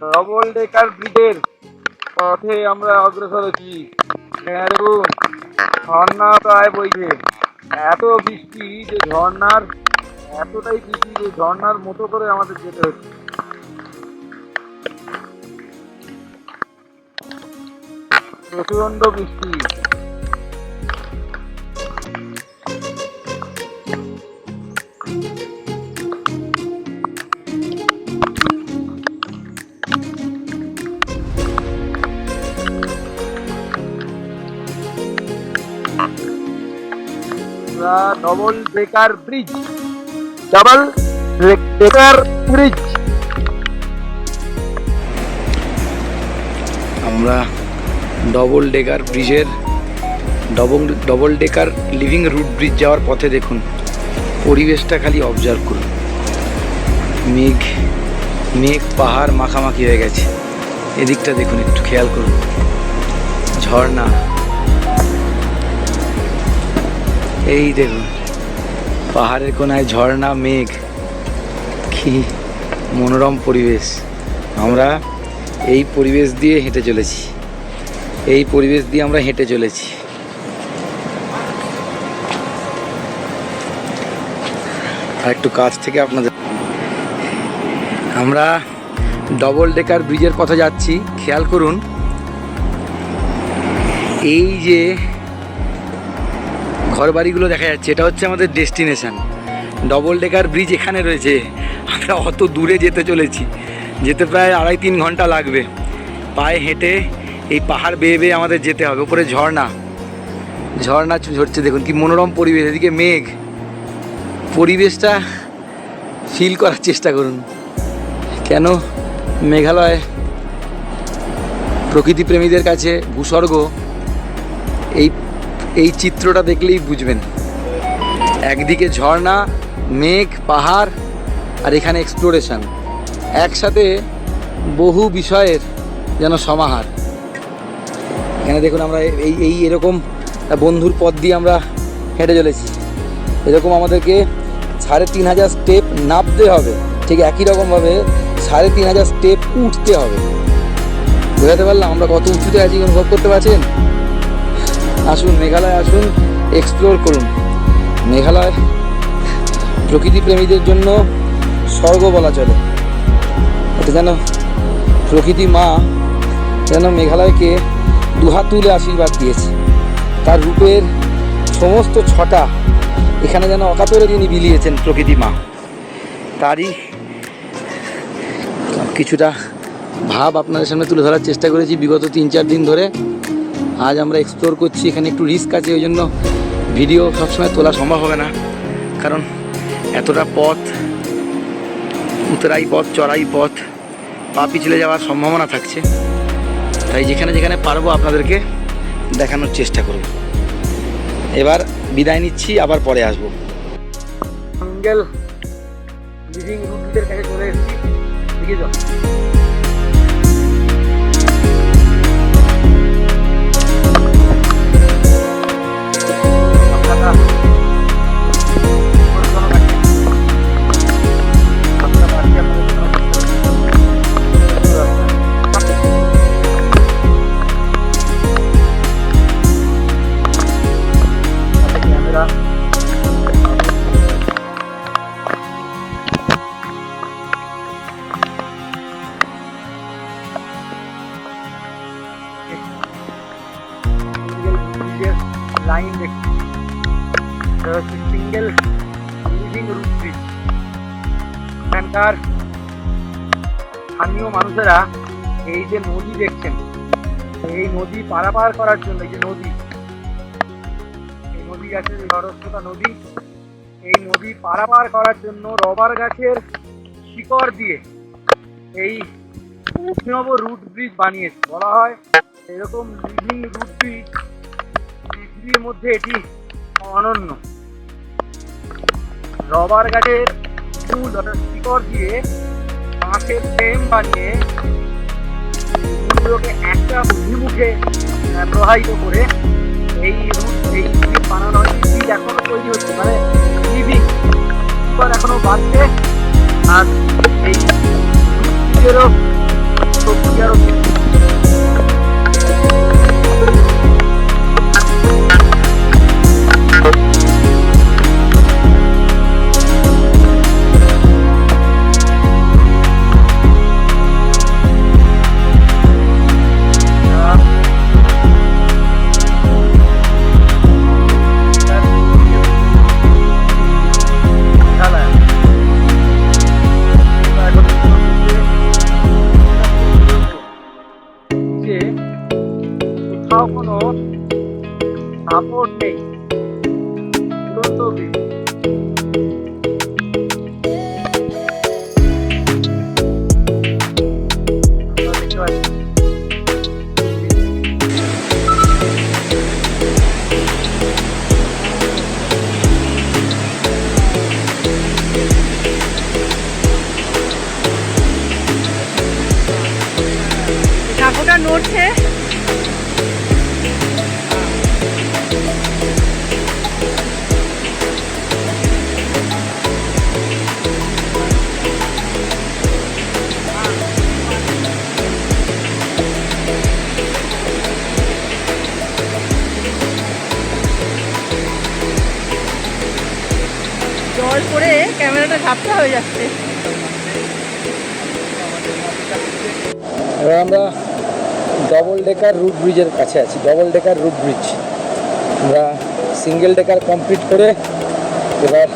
Double decker ব্রিজের পথে আমরা অগ্রসর হচ্ছি। দেখুন ঝর্ণা প্রায় বইছে। এত বৃষ্টি যে ঝর্ণার এতটাই বৃষ্টি যে ঝর্ণার মতো করে আমাদের যেতে হচ্ছে। প্রচন্ড বৃষ্টি। Double decker bridge, double decker bridge. আমরা ডবল ডেকার ব্রিজের double decker living root bridge যাওয়ার পথে দেখুন পরিবেশটা খালি অবজার্ভ করুন। মেঘ মেঘ পাহাড় মাখামাখি হয়ে গেছে। এদিকটা দেখুন, একটু খেয়াল করুন, ঝর্ণা। এই দেখুন পাহাড়ের কোনায় ঝর্ণা, মেঘ, কি মনোরম পরিবেশ। আমরা এই পরিবেশ দিয়ে হেঁটে চলেছি, এই পরিবেশ দিয়ে আমরা হেঁটে চলেছি। আর একটু কাছ থেকে আপনাদের, আমরা ডবল ডেকার ব্রিজের পথে যাচ্ছি। খেয়াল করুন, এই যে ঘরবাড়িগুলো দেখা যাচ্ছে, এটা হচ্ছে আমাদের ডেস্টিনেশন। ডবল ডেকার ব্রিজ এখানে রয়েছে। আমরা অত দূরে যেতে চলেছি, যেতে প্রায় 2.5-3 ঘন্টা লাগবে। পায়ে হেঁটে এই পাহাড় বেয়ে বেয়ে আমাদের যেতে হবে। উপরে ঝর্ণা, ঝর্ণা ঝরছে, দেখুন কি মনোরম পরিবেশ। এদিকে মেঘ, পরিবেশটা ফিল করার চেষ্টা করুন। কেন মেঘালয় প্রকৃতিপ্রেমীদের কাছে ভূস্বর্গ, এই চিত্রটা দেখলেই বুঝবেন। একদিকে ঝর্ণা, মেঘ, পাহাড়, আর এখানে এক্সপ্লোরেশন, একসাথে বহু বিষয়ের যেন সমাহার। এখানে দেখুন আমরা এরকম বন্ধুর পথ দিয়ে আমরা হেঁটে চলেছি। এরকম আমাদেরকে 3500 স্টেপ নামতে হবে, ঠিক একই রকমভাবে 3500 স্টেপ উঠতে হবে। বোঝাতে পারলাম আমরা কত উঁচুতে আছি, অনুভব করতে পারছেন? আসুন মেঘালয়, আসুন এক্সপ্লোর করুন। মেঘালয় প্রকৃতিপ্রেমীদের জন্য স্বর্গ বলা চলে। এটা যেন প্রকৃতি মা যেন মেঘালয়কে দুহাত তুলে আশীর্বাদ দিয়েছে। তার রূপের সমস্ত ছটা এখানে যেন অকাতরে যিনি বিলিয়েছেন প্রকৃতি মা, তারই কিছুটা ভাব আপনাদের সামনে তুলে ধরার চেষ্টা করেছি বিগত 3-4 দিন ধরে। আজ আমরা এক্সপ্লোর করছি। এখানে একটু রিস্ক আছে, ওই জন্য ভিডিও সবসময় তোলা সম্ভব হবে না, কারণ এতটা পথ, উতরাই পথ, চড়াই পথ, পা পিছলে যাওয়ার সম্ভাবনা থাকছে। তাই যেখানে যেখানে পারবো আপনাদেরকে দেখানোর চেষ্টা করব। এবার বিদায় নিচ্ছি, আবার পরে আসবো। সিঙ্গেল লিভিং রুটদের কাছে চলে এসেছি। দেখে যাও লাইন দেখছি, সিঙ্গেল লিভিং রুট ব্রিজ। এখানকার স্থানীয় মানুষেরা এই যে নদী দেখছেন, এই নদী পারাপার করার জন্য, এই যে নদী, এই নদী আছে, খরস্রোতা নদী, এই নদী পারাপার করার জন্য রবার গাছের শিকড় দিয়ে এই অভিনব রুট ব্রিজ বানিয়েছে। বলা হয় এরকম লিভিং রুট ব্রিজ পৃথিবীর মধ্যে এটি অনন্য। রবার গাছের মূল অর্থাৎ শিকড় দিয়ে বাঁশের ফ্রেম বানিয়ে এগুলোকে একটা অভিমুখে প্রবাহিত করে এই ব্রিজ বানানো হয়। ব্রিজ এখনো তৈরি হচ্ছে, মানে লিভিং এখনো বাড়ছে। আর এই ব্রিজেরও আরো যে কোথাও কোনো সাপোর্ট নেই, উড়ন্ত ব্রিজ। আপনারা দেখতে পাচ্ছেন। ঠাকুরটা নড়ছে। জল পড়ে ক্যামেরাটা ঝাপসা হয়ে যাচ্ছে। এবার আমরা ডবল ডেকার রুট ব্রিজের কাছে আছি। ডবল ডেকার রুট ব্রিজ আমরা সিঙ্গেল ডেকার কমপ্লিট করে এবার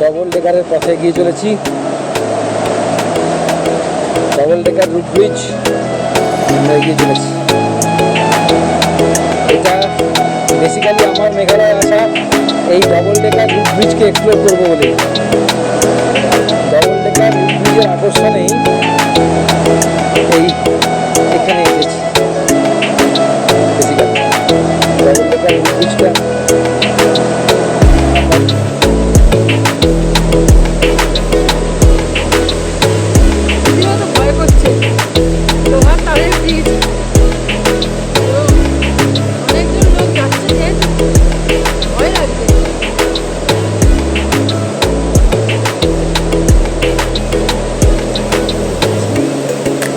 ডবল ডেকারের পথে এগিয়ে চলেছি। ডবল ডেকার রুট ব্রিজ আমরা এগিয়ে চলেছি। এটা বেসিক্যালি আমার মেঘালয় আসা এই ডবল ডেকার রুট ব্রিজকে এক্সপ্লোর করবো বলে। ডবল ডেকার রুট ব্রিজের আকর্ষণেই এই এখানে এসেছি। বেসিক্যালি ডবল ডেকার রুট ব্রিজটা রীতিমতো ভয় করছে। লোহার তারের ব্রিজ, অনেকজন লোক যাচ্ছে যেহেতু ভয় লাগছে।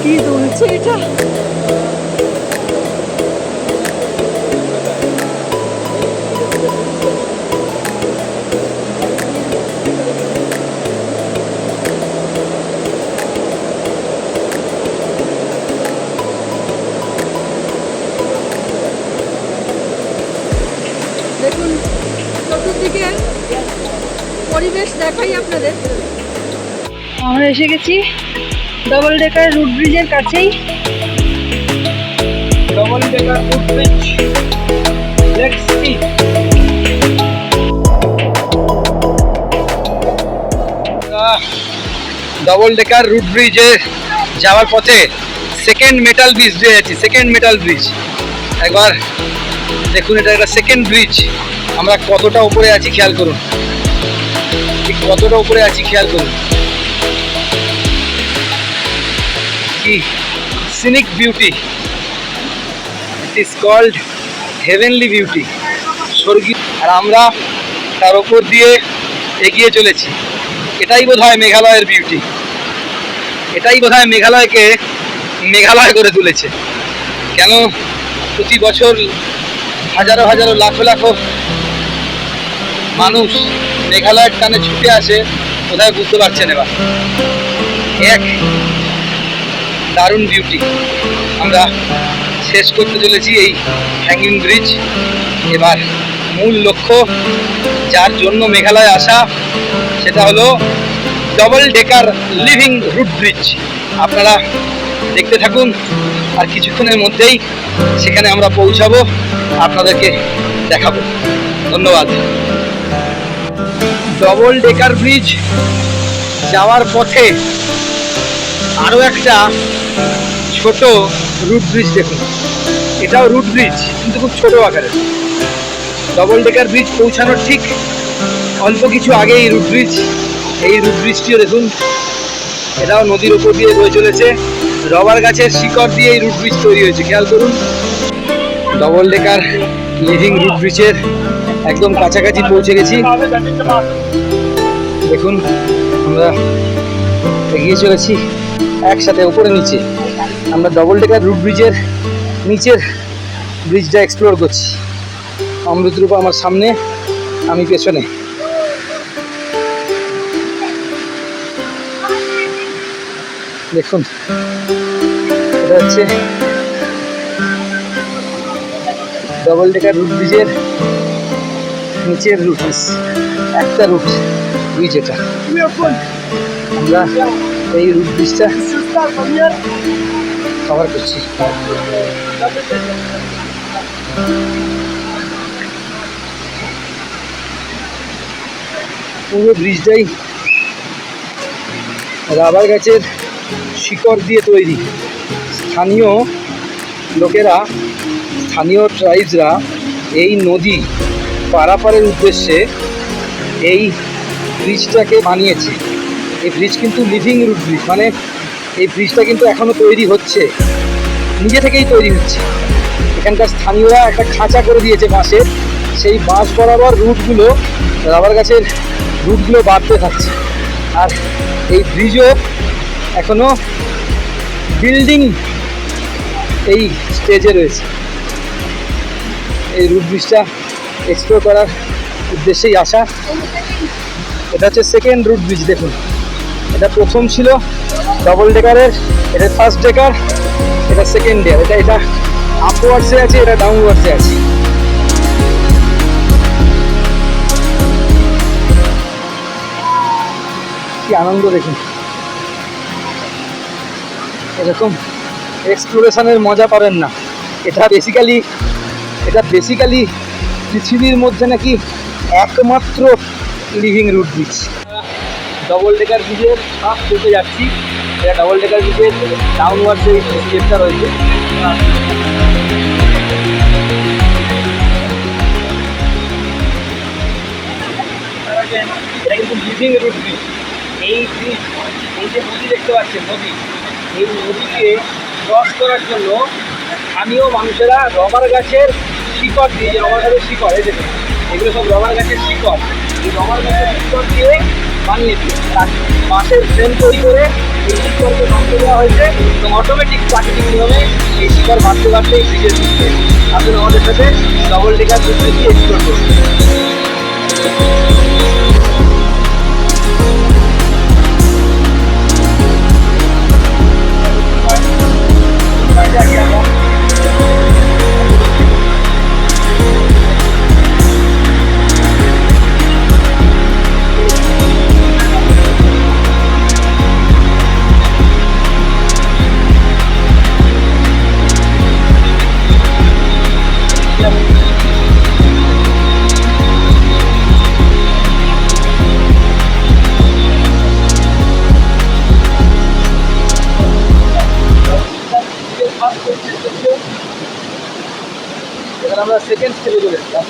কি দুলছে এটা! দেখুন চতুর্দিকে পরিবেশ দেখাই আপনাদের। আমরা এসে গেছি ডবল ডেকার রুট ব্রিজের কাছেই। Double decker root bridge, let's see. Double decker root ব্রিজে যাওয়ার পথে সেকেন্ড মেটাল ব্রিজ দিয়ে যাচ্ছি। সেকেন্ড মেটাল ব্রিজ একবার দেখুন, এটা একটা সেকেন্ড ব্রিজ। আমরা কতটা উপরে আছি খেয়াল করুন, ঠিক কতটা উপরে আছি খেয়াল করুন। কি scenic beauty! It is called heavenly beauty, স্বর্গীয়। আর আমরা তার উপর দিয়ে এগিয়ে চলেছি। এটাই বোধহয় মেঘালয়ের বিউটি, এটাই বোধহয় মেঘালয়কে মেঘালয় করে তুলেছে। কেন প্রতি বছর হাজারো হাজারো লাখো লাখো মানুষ মেঘালয়ের টানে ছুটে আসে, কোথায় বুঝতে পারছেন। এবার এক দারুণ বিউটি। আমরা শেষ করতে চলেছি এই হ্যাঙ্গিং ব্রিজ। এবার মূল লক্ষ্য, যার জন্য মেঘালয় আসা, সেটা হলো double decker living root bridge. আপনারা দেখতে থাকুন, আর কিছুক্ষণের মধ্যেই সেখানে আমরা পৌঁছাবো, আপনাদেরকে দেখাবো। ধন্যবাদ। ডবল ডেকার ব্রিজ যাওয়ার পথে আরও একটা ছোট রুট ব্রিজ দেখুন। এটাও রুট ব্রিজ, কিন্তু খুব ছোট আকারের। ডবল ডেকার ব্রিজ পৌঁছানোর ঠিক অল্প কিছু আগে এই রুট ব্রিজ। এই রুট ব্রিজটিও দেখুন, এটাও নদীর উপর দিয়ে বয়ে চলেছে। রবার গাছের শিকড় দিয়ে এই রুট ব্রিজ তৈরি হয়েছে, খেয়াল করুন। ডবল ডেকার লিভিং রুট ব্রিজের একদম কাছাকাছি পৌঁছে গেছি। দেখুন আমরা এগিয়ে চলেছি। একসাথে উপরে নিচে। আমরা ডবল ডেকার রুট ব্রিজের নিচের ব্রিজটা এক্সপ্লোর করছি। অমৃতরূপা আমার সামনে, আমি পেছনে। দেখুন, এটা হচ্ছে ডবল ডেকার রুট ব্রিজের নিচের রুট, একটা রুট ব্রিজ এটা। আমরা এই রুট ব্রিজটা কভার করছি। পুরো ব্রিজটাই রাবার গাছের শিকড় দিয়ে তৈরি। স্থানীয় লোকেরা, স্থানীয় ট্রাইবসরা এই নদী পারাপারের উদ্দেশ্যে এই ব্রিজটাকে বানিয়েছে। এই ব্রিজ কিন্তু লিভিং রুট ব্রিজ, মানে এই ব্রিজটা কিন্তু এখনও তৈরি হচ্ছে, নিজে থেকেই তৈরি হচ্ছে। এখানকার স্থানীয়রা একটা খাঁচা করে দিয়েছে বাঁশের, সেই বাঁশ বরাবর রুটগুলো, রাবার গাছের রুটগুলো বাড়তে থাকছে। আর এই ব্রিজও এখনও বিল্ডিং এই স্টেজে রয়েছে। এই রুট ব্রিজটা এক্সপ্লোর করার উদ্দেশ্যেই আসা। এটা হচ্ছে সেকেন্ড রুট ব্রিজ। দেখুন, এটা প্রথম ছিল ডবল ডেকারের, এটা ফার্স্ট ডেকার, এটা সেকেন্ড ডেকার। এটা আপওয়ার্ডসে আছে, এটা ডাউনওয়ার্ডসে আছে। কি আনন্দ দেখুন! এরকম এক্সপ্লোরেশনের মজা পাবেন না। এটা বেসিক্যালি পৃথিবীর মধ্যে নাকি একমাত্র living root bridge. Double decker ব্রিজের ফার্স্ট স্টেপে যাচ্ছি। এটা ডবল ডেকার ব্রিজের ডাউনওয়ার্ডে এই স্টেপটা রয়েছে। এটা কিন্তু লিভিং রুট ব্রিজ। এই ব্রিজ, এই যে নদী দেখতে পাচ্ছেন, নদী, এই নদীকে ক্রস করার জন্য স্থানীয় মানুষেরা রবার গাছের শিকড় দিয়ে, যে রবার গাছের শিকড়, এই দেখুন এগুলো সব রবার গাছের শিকড়, এই রবার গাছের শিকড় দিয়ে বানিয়েছে। তার বাঁশের ফ্রেম তৈরি করে এই শিকড়কে ধ্বংস দেওয়া হয়েছে এবং অটোমেটিক প্রাকৃতিক নিয়মে এই শিকড় বাড়তে বাড়তে এই ব্রিজের দিচ্ছে। আসলে আমাদের সাথে ডবল ডেকার ব্রিজে গিয়ে এক্সপ্লোর করুন। এবার আমরা সেকেন্ড স্টেপে চলে এসেছিলাম।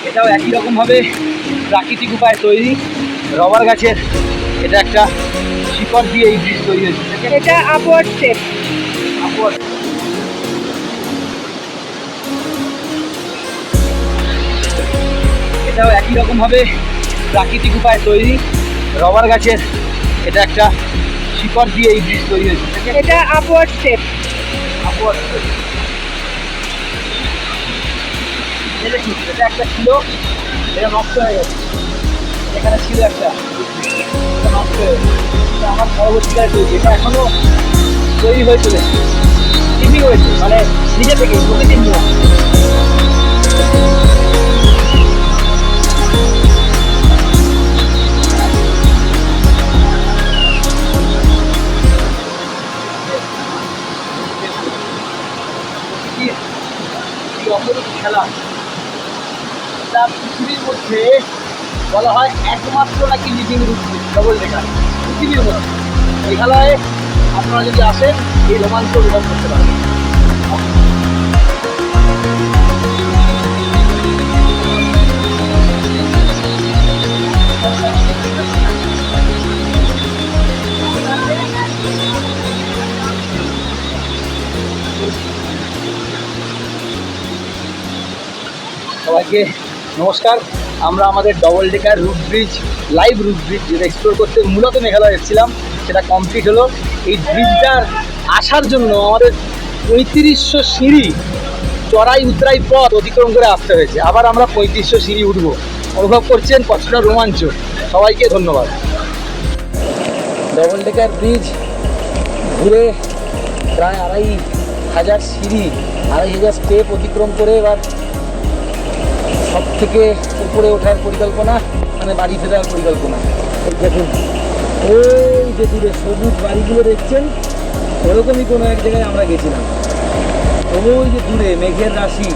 এটাও একই রকমভাবে প্রাকৃতিক উপায়ে তৈরি, রবার গাছের। এটা একটা শিকড় দিয়ে এই ব্রিজ তৈরি হয়েছে। এটা আপওয়ার্ড স্টেপ। আপওয়ার্ড। এটাও একই রকমভাবে প্রাকৃতিক উপায়ে তৈরি, রবার গাছের। এটা একটা শিকড় দিয়ে এই ব্রিজ তৈরি হয়েছে। এটা আপওয়ার্ড স্টেপ। Upward step. দেখুন, এটা একটা ছিল, এটা নষ্ট হয়ে গেছে। এখানে ছিল একটা, এটা নষ্ট হয়ে গেছে। এটা আমার পরবর্তীকালে তৈরি, এটা এখনো তৈরি হয়ে চলেছে, লিভিং হয়েছে, মানে নিজে থেকে প্রতিদিন নিয়ম। অপরূপ খেলা, এটা পৃথিবীর মধ্যে বলা হয় একমাত্র নাকি লিভিং রুট ডবল ডেকার পৃথিবীর মধ্যে। মেঘালয়ে আপনারা যদি আসেন এই রোমাঞ্চ উপভোগ করতে পারবেন। সবাইকে নমস্কার। আমরা আমাদের double decker root bridge, live root bridge যেটা এক্সপ্লোর করতে মূলত মেঘালয় এসেছিলাম, সেটা কমপ্লিট হলো। এই ব্রিজটার আসার জন্য আমাদের 3500 সিঁড়ি চড়াই উতরাই পথ অতিক্রম করে আসতে হয়েছে। আবার আমরা 3500 সিঁড়ি উঠবো। অনুভব করছেন কতটা রোমাঞ্চ। সবাইকে ধন্যবাদ। ডবল ডেকার ব্রিজ ঘুরে প্রায় 2500 সিঁড়ি, 2500 স্টেপ অতিক্রম করে এবার সব থেকে উপরে ওঠার পরিকল্পনা, মানে বাড়ি ফেরার পরিকল্পনা। এই দেখুন, ওই যে দূরে সবুজ বাড়িগুলো দেখছেন, ওরকমই কোনো এক জায়গায় আমরা গেছিলাম। ওই যে দূরে মেঘের রাশি,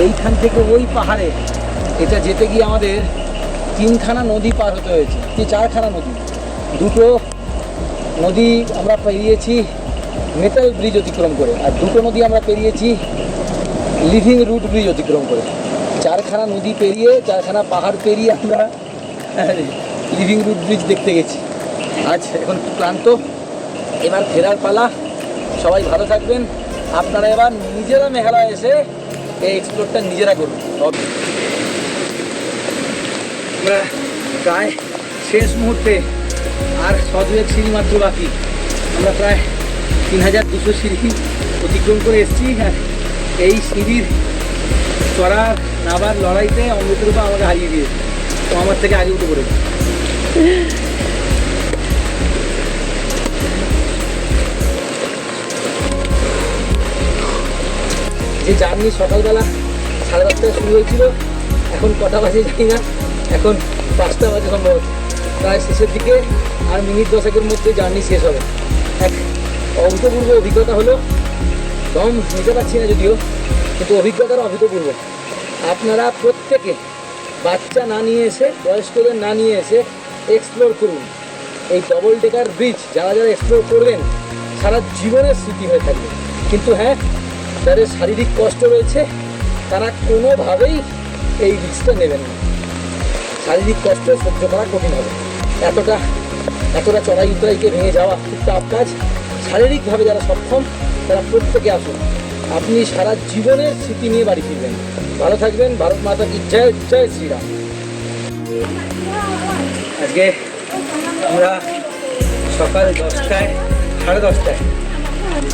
এইখান থেকে ওই পাহাড়ে এটা যেতে গিয়ে আমাদের 3খানা নদী পার হতে হয়েছে, কি 4খানা নদী। দুটো নদী আমরা পেরিয়েছি মেটাল ব্রিজ অতিক্রম করে, আর দুটো নদী আমরা পেরিয়েছি লিভিং রুট ব্রিজ অতিক্রম করে। 4খানা নদী পেরিয়ে, 4খানা পাহাড় পেরিয়ে আমরা লিভিং রুট ব্রিজ দেখতে গেছি। আজ এখন ক্লান্ত, এবার ফেরার পালা। সবাই ভালো থাকবেন। আপনারা এবার নিজেরা মেঘালয় এসে এই এক্সপ্লোরটা নিজেরা করুন। আমরা প্রায় শেষ মুহূর্তে, আর 100 সিঁড়ি মাত্র বাকি। আমরা প্রায় 3200 সিঁড়ি অতিক্রম করে এসেছি। আর এই সিঁড়ির চড়ার নাবার লড়াইতে অমৃতরূপা আমাকে হারিয়ে দিয়েছে, তো আমার থেকে আগে উঠে পড়েছে। যে জার্নি সকালবেলা 10:30টায় শুরু হয়েছিল, এখন কটা বাজে জানি না, এখন 5টা বাজে সম্ভবত। প্রায় শেষের দিকে, আর মিনিট 10-এর মধ্যে জার্নি শেষ হবে। এক অভূতপূর্ব অভিজ্ঞতা হলো। দম নিতে পারছি না যদিও, কিন্তু অভিজ্ঞতার অভূতপূর্ব। আপনারা প্রত্যেকে বাচ্চা না নিয়ে এসে, বয়স্কদের না নিয়ে এসে এক্সপ্লোর করুন এই ডবল ডেকার ব্রিজ। যারা যারা এক্সপ্লোর করবেন সারা জীবনের স্মৃতি হয়ে থাকবে। কিন্তু হ্যাঁ, যাদের শারীরিক কষ্ট রয়েছে তারা কোনোভাবেই এই রিস্কটা নেবেন না। শারীরিক কষ্ট সহ্য করা কঠিন হবে। এতটা চড়াই উতরাইকে ভেঙে যাওয়া খুব টাফ কাজ। শারীরিকভাবে যারা সক্ষম তারা প্রত্যেকে আসুন। আপনি সারা জীবনের স্মৃতি নিয়ে বাড়ি ফিরবেন। ভালো থাকবেন। ভারত মাতা কি জয়, জয় শ্রীরাম। আজকে আমরা সকাল 10টায়, 10:30টায়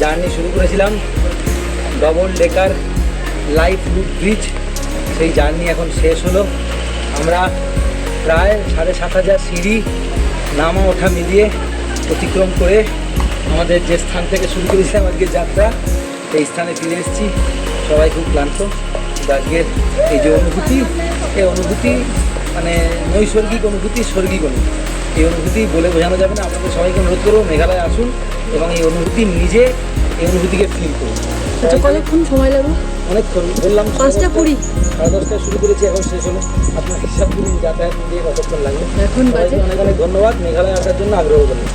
জার্নি শুরু করেছিলাম double decker live root bridge. সেই জার্নি এখন শেষ হলো। আমরা প্রায় 7500 সিঁড়ি নামা ওঠা মিলিয়ে অতিক্রম করে আমাদের যে স্থান থেকে শুরু করেছিলাম আজকের যাত্রা, এই স্থানে ফিরে এসেছি। সবাই খুব ক্লান্ত। আজকের এই যে অনুভূতি, এই অনুভূতি মানে নৈসর্গিক অনুভূতি, স্বর্গিক অনুভূতি। এই অনুভূতি বলে বোঝানো যাবে না। আপনাদের সবাইকে অনুরোধ করবো মেঘালয় আসুন এবং এই অনুভূতি নিজে, এই অনুভূতিকে ফিল করুন। আচ্ছা, কতক্ষণ সময় লাগবে? অনেকক্ষণ বললাম, 5:20। 10:30টায় শুরু করেছি, এখন শেষ হলো। আপনার হিসাব করুন যাতায়াত দিয়ে কতক্ষণ লাগবে। এখন বাজে অনেক অনেক ধন্যবাদ মেঘালয় আসার জন্য আগ্রহ করুন।